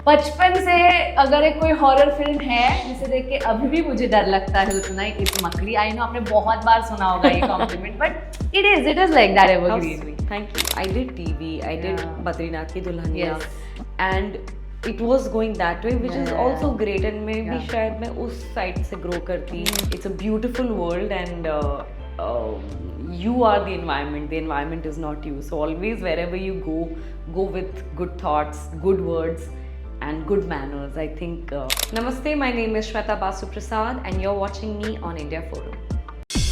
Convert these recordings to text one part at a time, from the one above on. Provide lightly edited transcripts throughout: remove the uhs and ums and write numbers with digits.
बचपन से अगर एक कोई हॉरर फिल्म है जिसे देख के अभी भी मुझे डर लगता है उतना ही, इट्स मकड़ी। आई नो आपने बहुत बार सुना होगा ये compliment, but it is like that How evergreen. sweet. Thank you. I did TV. I did Yeah. Badrinath Ki Dulhaniya, Yes. and it was going that way, which is Yeah. also great. And maybe Yeah. शायद मैं उस side से grow करती. It's a beautiful world, and you are the environment. The environment is not you. So always wherever you go with good thoughts, good words, and good manners. I think. Namaste. My name is Shweta Basu Prasad, and you're watching me on India Forum.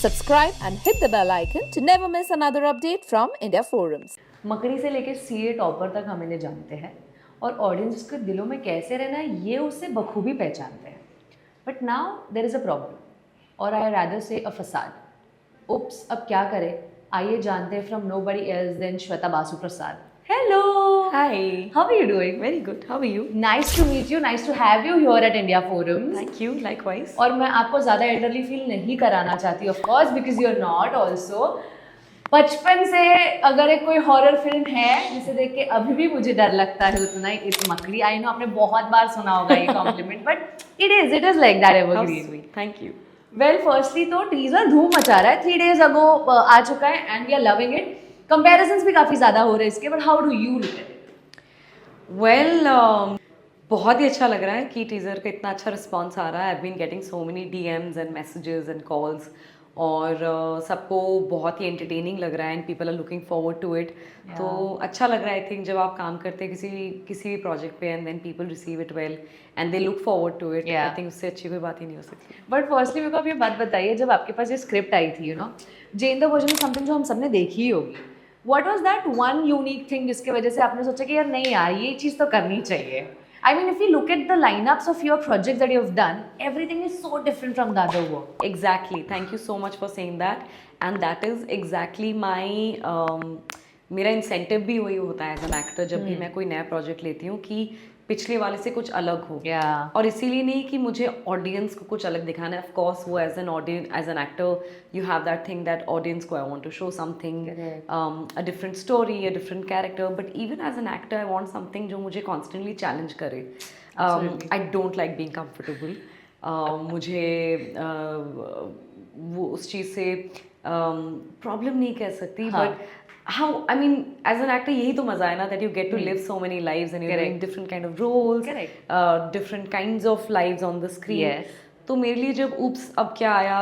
Subscribe and hit the bell icon to never miss another update from India Forums. मकड़ी से लेके CA topper तक हम इन्हें जानते हैं और audience के दिलों में कैसे रहना है ये उससे बखूबी पहचानते हैं। But now there is a problem, और आई रैदर से अ फसाद। उप्स, अब क्या करें? आइए जानते हैं from nobody else then Shweta Basu Prasad. Hello, Hi. How are you doing? Very good. How are you? Nice to meet you, nice to have you here at India forums. Thank you. Likewise. और मैं आपको ज़्यादा एल्डरली फील नहीं कराना चाहती, of course, because you are not also. बचपन से अगर एक कोई हॉरर फिल्म है जिसे देख के अभी भी मुझे डर लगता है उतना ही, इट्स मकड़ी। आई नो आपने बहुत बार सुना होगा ये compliment, but it is like that How evergreen. sweet. Thank you. Well, firstly तो टीजर धूम मचा रहा है, 3 days अगो आ चुका है and we are loving it. Comparisons भी काफ़ी ज़्यादा हो रहे हैं इसके, but how do you look at it? Well, बहुत ही अच्छा लग रहा है कि टीज़र का इतना अच्छा रिस्पॉन्स आ रहा है। I've been getting so many DMs and messages and calls, और सबको बहुत ही एंटरटेनिंग लग रहा है and people are looking forward to it. तो अच्छा लग रहा है। आई थिंक जब आप काम करते हैं किसी भी प्रोजेक्ट पे and then people receive it well and they look forward to it, Yeah. I think उससे अच्छी कोई बात ही नहीं हो सकती। बट फर्स्टली मेरे को आप ये बात बताइए, जब आपके पास ये स्क्रिप्ट आई थी, you know, Jane the Virgin something जो हम सबने देखी ही होगी, what was that one unique thing जिसके वजह से आपने सोचा कि यार नहीं यार ये चीज़ तो करनी चाहिए? I mean, if you look at the line-ups of your projects that you have done, everything is so different from the other work. Exactly. Thank you so much for saying that. And that is exactly my मेरा incentive भी वही होता है as an actor, जब भी मैं कोई नया प्रोजेक्ट लेती हूँ कि पिछले वाले से कुछ अलग हो। Yeah. और इसीलिए नहीं कि मुझे ऑडियंस को कुछ अलग दिखाना है। ऑफ कोर्स वो as an audience, as an actor, you have that thing that audience को I want to show something, a different story, a different character. But even as an actor I want something जो मुझे constantly challenge करे। I don't like being comfortable. मुझे वो उस चीज़ से problem नहीं कह सकती, हाँ. But how, I mean, as an actor यही तो मजा है ना, that you get to live so many lives and you Correct. Doing different kind of roles, Correct. Different kinds of lives on the screen. Yes. तो मेरे लिए जब oops अब क्या आया,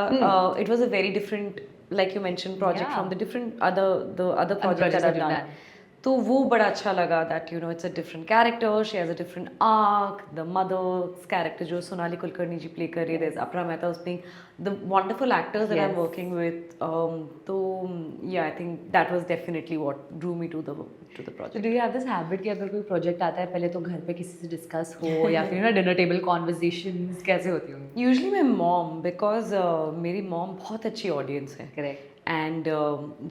it was a very different, like you mention, project Yeah. From the different other project projects that that I you've done. done. तो वो बड़ा अच्छा लगा that you know it's a different character, she has a different arc. The mother's character जो सोनाली कुलकर्णी जी play कर रही है, there is Apara Mehta playing the wonderful actors that I am Yes. Working with. तो yeah I think that was definitely what drew me to the So project. do you have this habit कि अगर कोई project आता है पहले तो घर पे किसी से डिस्कस हो या फिर ना डिनर टेबल कॉन्वर्सेशंस कैसे होती होंगी? यूजली माई मॉम, बिकॉज मेरी मॉम बहुत अच्छी ऑडियंस है। करेक्ट। एंड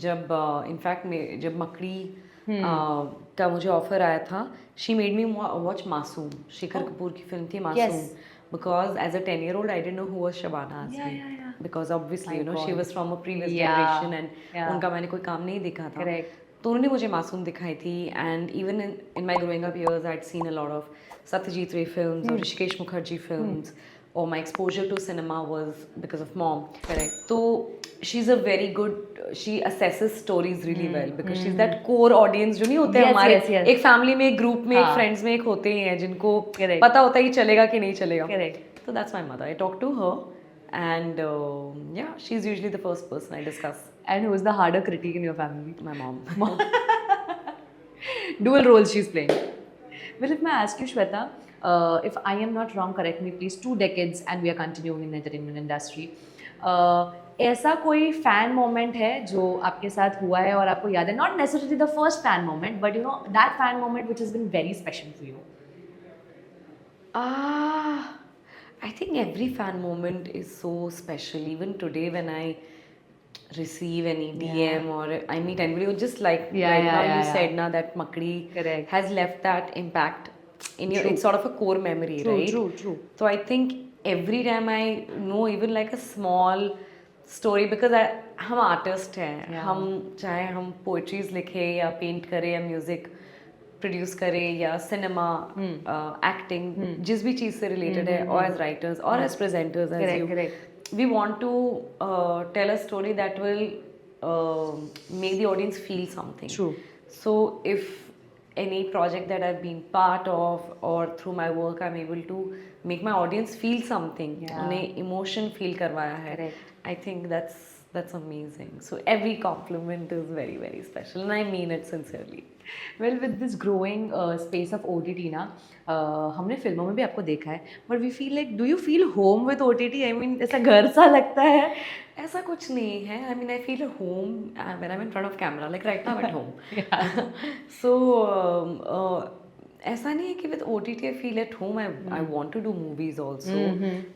जब इनफैक्ट जब मकड़ी का मुझे ऑफर आया था, शी मेड मी वॉच मासूम, शेखर कपूर की फिल्म थी Masoom, because as a 10-year-old I didn't know who was Shabana Azmi, because obviously you know she was from a previous generation and उनका मैंने कोई काम नहीं देखा था। Correct. तो उन्होंने मुझे मासूम दिखाई थी। And even in my growing up years I had seen a lot of Satyajit रे फिल्म्स और Rishikesh Mukherjee films, or my exposure to cinema was because of mom. Correct. So she's a very good, she assesses stories really well because she's that core audience जो नहीं होते Yes, हमारे yes, yes. एक family में, एक group में, एक हाँ. फ्रेंड्स में एक होते ही हैं जिनको Correct. पता होता है कि चलेगा कि नहीं चलेगा। Correct. So that's my mother. I talk to her and yeah, she's usually the first person I discuss. And who is the harder critic in your family? My mom. Dual roles she's playing. Well, if I ask you, Shweta, if I am not wrong, correct me please, 2 decades and we are continuing in the entertainment industry. ऐसा कोई fan moment है जो आपके साथ हुआ है और आपको याद है? Not necessarily the first fan moment, but you know that fan moment which has been very special for you. I think every fan moment is so special. Even today, when I receive any DM or I meet anybody who just like right now you said now that Makdi Correct. has left that impact in your, True. it's sort of a core memory, right? True. So I think every time I know even like a small story, because हम artist हैं, हम चाहे हम poetries लिखे या paint करें या music, produce करें या सिनेमा एक्टिंग जिस भी चीज़ से रिलेटेड है, और एज राइटर्स और as presenters as Correct, you, correct. we want to tell a story that will make the audience feel something. True. So if any project that I've been part of or through my work I'm able to make my audience feel something, Yeah. उन्हें emotion feel करवाया है, Correct. I think that's amazing. So every compliment is very very special and I mean it sincerely. Well, with this growing space of OTT ना, हमने फिल्मों में भी आपको देखा है, but we feel like, do you feel home with OTT? I mean, ऐसा घर सा लगता है? ऐसा कुछ नहीं है. I mean, I feel at home when I'm in front of camera. Like right now, I'm at home. So ऐसा नहीं है कि with OTT I feel at home. I want to do movies also.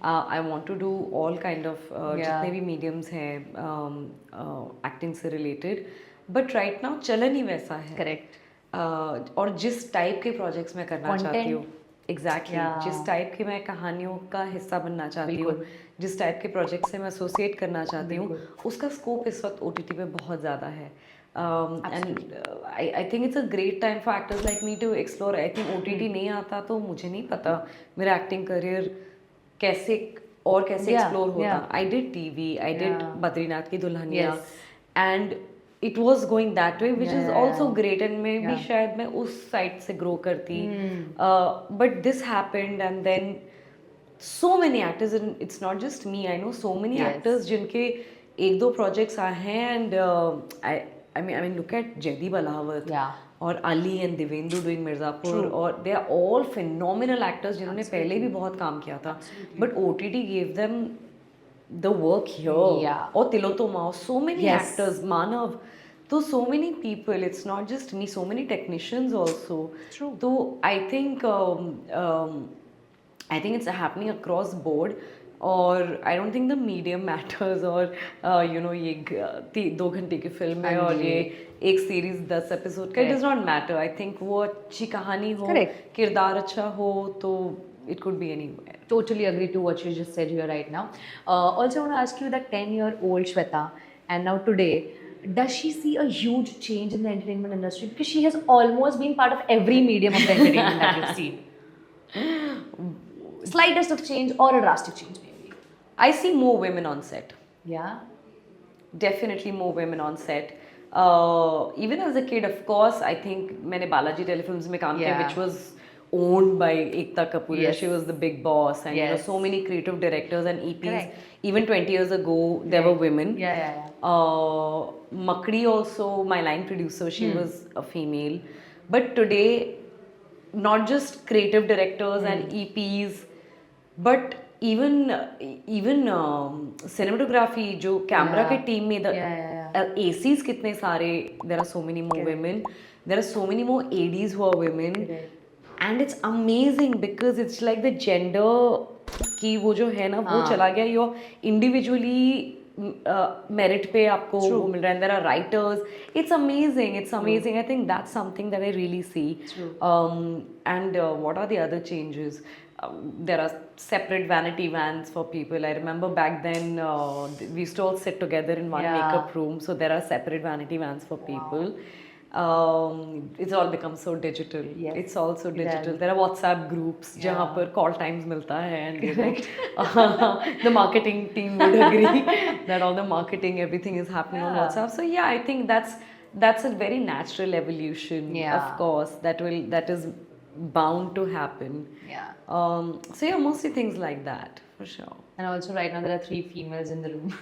I want to do all kind of जितने भी mediums हैं acting से related. But right now चलन ही वैसा है. Correct. और जिस टाइप के प्रोजेक्ट्स मैं करना Content. चाहती हूँ, एग्जैक्टली Yeah. जिस टाइप की मैं कहानियों का हिस्सा बनना चाहती हूँ, जिस टाइप के प्रोजेक्ट से मैं एसोसिएट करना चाहती हूँ, उसका स्कोप इस वक्त OTT पे बहुत ज़्यादा है. And I think it's a great time for actors like me to explore. I think OTT नहीं आता तो मुझे नहीं पता मेरा एक्टिंग करियर कैसे Yeah, एक्सप्लोर होता. yeah. I did TV, I did Yeah. Badrinath ki Dulhania, Yes. एंड it was going that way, which is Yeah. also great, and maybe Yeah. शायद मैं उस साइड से grow करती. But this happened, and then so many actors, and it's not just me. I know so many Yes. actors जिनके एक दो projects आए हैं, and I mean look at Jaideep Ahlawat. Yeah. और Ali and Devendra doing Mirzapur, और they are all phenomenal actors जिन्होंने पहले भी बहुत काम किया था. But OTT gave them the work here. Yeah. Or Tilotoma, so many Yes. actors, Manav. So many people. It's not just me. So many technicians also. True. So I think it's happening across board. और I don't think the medium matters. और ये 2 घंटे की film है और ये एक series 10 episode का. It does not matter. I think वो अच्छी कहानी हो, Correct. किरदार अच्छा हो, तो it could be anywhere. Totally agree to what you just said here right now. Also, I want to ask you that 10-year-old Shweta, and now today, does she see a huge change in the entertainment industry? Because she has almost been part of every medium of the entertainment that you've seen. Slightest of change or a drastic change, maybe. I see more women on set. Yeah. Definitely more women on set. Even as a kid, of course, I think मैंने Balaji telefilms में काम किया, Yeah. which was owned by Ekta Kapoor. Yes. She was the big boss, and Yes. so many creative directors and EPs. Correct. Even 20 years ago, there were women. Yeah. Makdi also, my line producer, she was a female. But today, not just creative directors and EPs, but even cinematography, जो camera के team में the ACs कितने सारे, there are so many more women. There are so many more ADs who are women. Correct. And it's amazing because it's like the gender की वो जो है ना वो चला गया. You're individually merit पे आपको वो मिल रहा है. And there are writers. It's amazing. I think that's something that I really see. True. And what are the other changes? There are separate vanity vans for people. I remember back then we used to all sit together in one makeup room. So there are separate vanity vans for people. It's all become so digital. Yes. It's all so digital. Yeah. There are WhatsApp groups जहाँ पर call times मिलता है, and you know, the marketing team would agree that all the marketing, everything is happening on WhatsApp. So yeah, I think that's a very natural evolution. Yeah. Of course, that is bound to happen. Yeah. So yeah, mostly things like that for sure. And also right now there are 3 females in the room.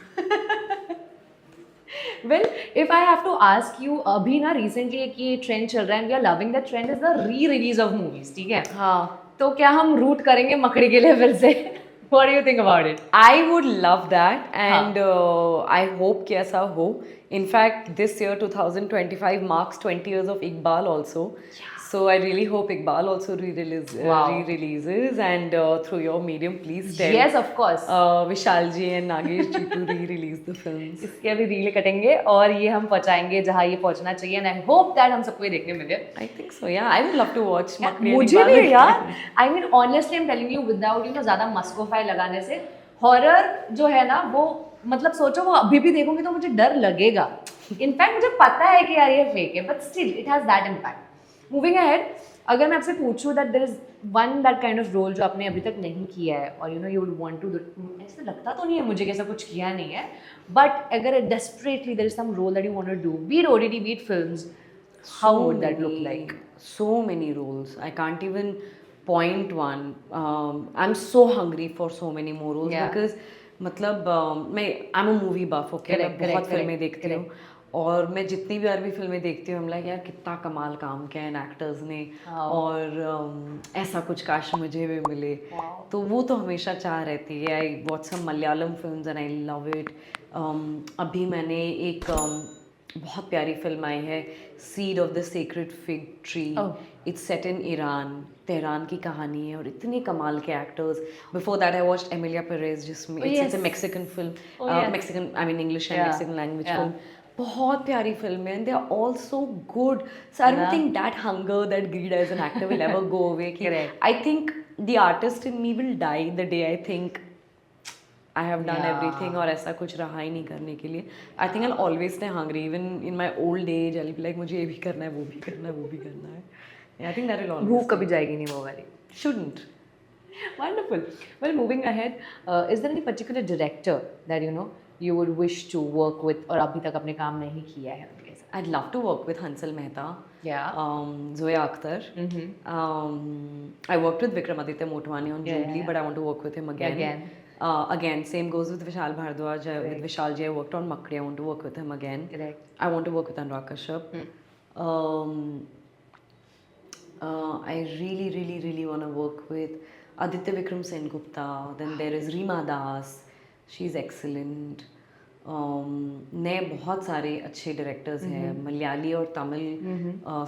Well, if I have to ask you, अभी ना recently एक ये trend चल रहा है and we are loving that trend is the re-release of movies, ठीक है? हाँ. तो क्या हम root करेंगे मकड़ी के लिए फिर से? What do you think about it? I would love that, and I hope कि ऐसा हो. In fact, this year 2025 marks 20 years of Iqbal also. Yeah. So I really hope Iqbal also re-releases, and through your medium, please tell. Yes, of course. Vishal ji and Nagesh ji to re-release the films. इसके अभी reel कटेंगे और ये हम पहुंचाएंगे जहाँ ये पहुंचना चाहिए, and I hope that हम सबको ये देखने मिले. I think so. Yeah, I would love to watch. Makdi and मुझे Iqbal भी again. यार. I mean honestly I'm telling you without ज़्यादा मस्कोफाई लगाने से हॉरर जो है ना वो मतलब सोचो वो अभी भी देखूंगी तो मुझे डर लगेगा. इनफैक्ट मुझे पता है कि यार ये फेक है, but still it has that impact. Moving ahead, अगर मैं आपसे पूछूं that there is one that kind of role जो आपने अभी तक नहीं किया है और you know you would want to, ऐसा लगता तो नहीं है मुझे कि ऐसा कुछ किया नहीं है, बट अगर desperately there is some role that you want to do, be it OTT, be it films, how would that look like? So many roles. I can't even point one. I'm so hungry for so many more roles Yeah. because मतलब I'm a movie buff, okay? मैं Correct, बहुत correct, फिल्में correct, देखती हूँ और मैं जितनी भी बार भी फिल्में देखती हूँ, I'm like यार कितना कमाल काम किया है इन एक्टर्स ने और ऐसा कुछ काश मुझे भी मिले। तो वो तो हमेशा चाह रहती है। I watch some Malayalam films and I love it. अभी मैंने एक बहुत प्यारी फिल्म आई है, seed of the sacred fig tree. It's set in Iran, Tehran की कहानी है और इतने कमाल के actors. Before that I watched Emilia Perez, जिसमें it's a Mexican film, Mexican I mean English and Mexican language film. बहुत प्यारी फिल्म है, they are all so good. So I don't think that hunger, that greed as an actor will ever go away. I think the artist in me will die the day I think I have done everything और ऐसा कुछ रहा ही नहीं करने के लिए। I think I always stay hungry even in my old age. I be like मुझे ये भी करना है, वो भी करना है, वो भी करना है। आई थिंक दैट विल ऑलवेज, भूख कभी जाएगी नहीं वो वाली। shouldn't. Wonderful. Well, moving ahead, is there any particular director that you know you would wish to work with और अभी तक आपने काम नहीं किया है उनके साथ? I'd love to work with Hansal Mehta, Yeah. Zoya Akhtar. I worked with Vikramaditya Motwani on Jubilee, but I want to work with him again. Again, same goes with Vishal Bhardwaj. With Vishal ji, I worked on Makri. I want to work with him again. Correct. I want to work with Anurag Kashyap. I really, really, really want to work with Aditya Vikram Sen Gupta. Then there is Reema Das. She's excellent. नए बहुत सारे अच्छे directors हैं, मलयाली और Tamil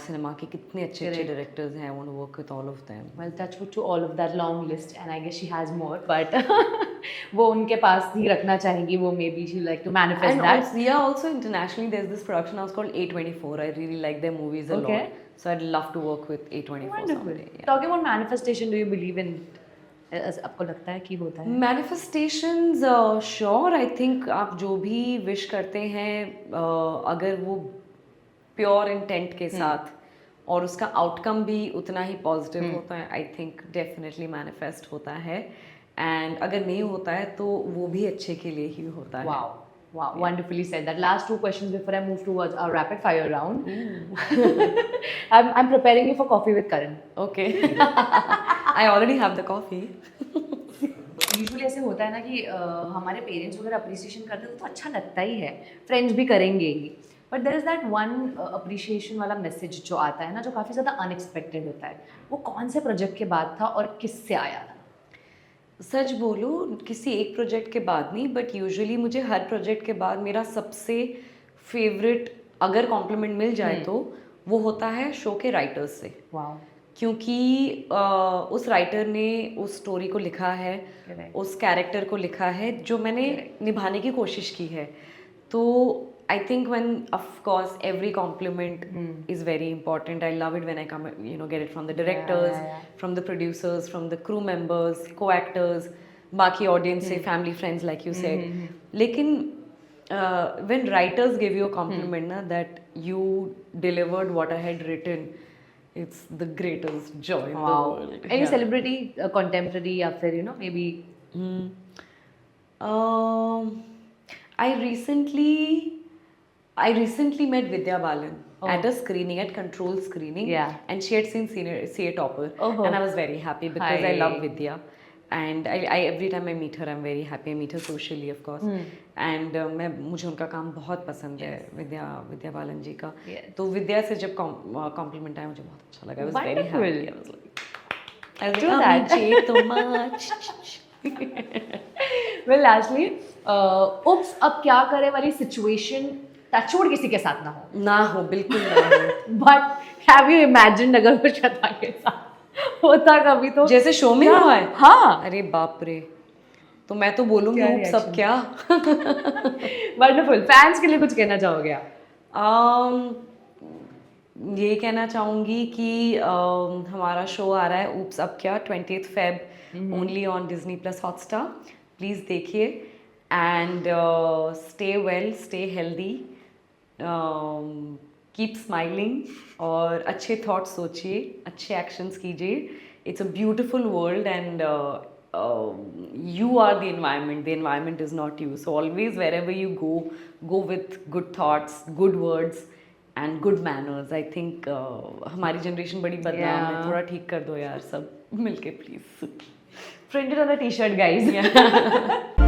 cinema के कितने अच्छे अच्छे डायरेक्टर्स हैं। I want to work with all of them. Well, touch wood to all of that long list, and I guess she has more, but वो उनके पास ही रखना चाहेंगी, वो maybe she like to manifest And that. also, yeah, also internationally there's this production house called A24. I really like their movies a Okay. lot. So I'd love to work with A24 Wonderful. someday. Yeah. Talking about manifestation, do you believe in? आपको लगता है कि होता है? Manifestations, sure. I think आप जो भी wish करते हैं, अगर वो pure intent के साथ और उसका outcome भी उतना ही positive होता है, I think definitely manifest होता है। And अगर नहीं होता है तो वो भी अच्छे के लिए ही होता है। Wow. Wow, wonderfully said. That last two questions before I move towards our rapid fire round. I'm preparing you for coffee with Karan. Okay. I already have the coffee. Usually ऐसे होता है ना कि हमारे पेरेंट्स वगैरह appreciation करते हैं तो अच्छा लगता ही है, फ्रेंड्स भी करेंगे ही, but there is that one appreciation वाला मैसेज जो आता है ना, जो काफ़ी ज़्यादा अनएक्सपेक्टेड होता है। वो कौन से प्रोजेक्ट के बाद था और किससे आया था? सच बोलो, किसी एक प्रोजेक्ट के बाद नहीं, बट यूजुअली मुझे हर प्रोजेक्ट के बाद मेरा सबसे फेवरेट अगर कॉम्प्लीमेंट मिल जाए तो वो होता है शो के राइटर्स से। वाओ। क्योंकि उस राइटर ने उस स्टोरी को लिखा है, उस कैरेक्टर को लिखा है जो मैंने निभाने की कोशिश की है। तो I think when of course every compliment is very important. I love it when I come get it from the directors, from the producers, from the crew members, को एक्टर्स, बाकी ऑडियंस से, family friends like you said. लेकिन when writers give you a compliment ना, that you delivered what I had written, it's the greatest joy in the world. Any celebrity, contemporary, या फिर you know maybe? I recently met Vidya Balan at a screening, at Control screening, and she had seen CA Topper, and I was very happy because I love Vidya, and I every time I meet her I'm very happy. I meet her socially of course, and मुझे उनका काम बहुत पसंद है, विद्या बालन जी का। तो विद्या से जब कॉम्प्लीमेंट आया मुझे बहुत अच्छा लगा। I was very happy. I was like, I तो much. Well, lastly, उप्स अब क्या करे वाली सिचुएशन टचवुड किसी के साथ ना हो, बिल्कुल ना हो। बट हैव यू इमेजिन्ड अगर वो श्वेता के साथ होता कभी तो? जैसे शो में हुआ है? हाँ। अरे बाप रे, तो मैं तो बोलूँगी उप्स अब क्या। वंडरफुल। फैंस के लिए कुछ कहना चाहोगे आप? ये कहना चाहूँगी कि हमारा शो आ रहा है उप्स अब क्या 20th Feb only on Disney Plus Hotstar। Please देखिए and stay well, stay healthy, keep smiling और अच्छे थॉट्स सोचिए, अच्छे एक्शंस कीजिए. It's a beautiful world and you are the environment is not you. So always wherever you go with good thoughts, good words and good manners. I think हमारी generation बड़ी बदनाम है, Yeah. थोड़ा ठीक कर दो यार सब मिलके please. Print it on a t-shirt, guys.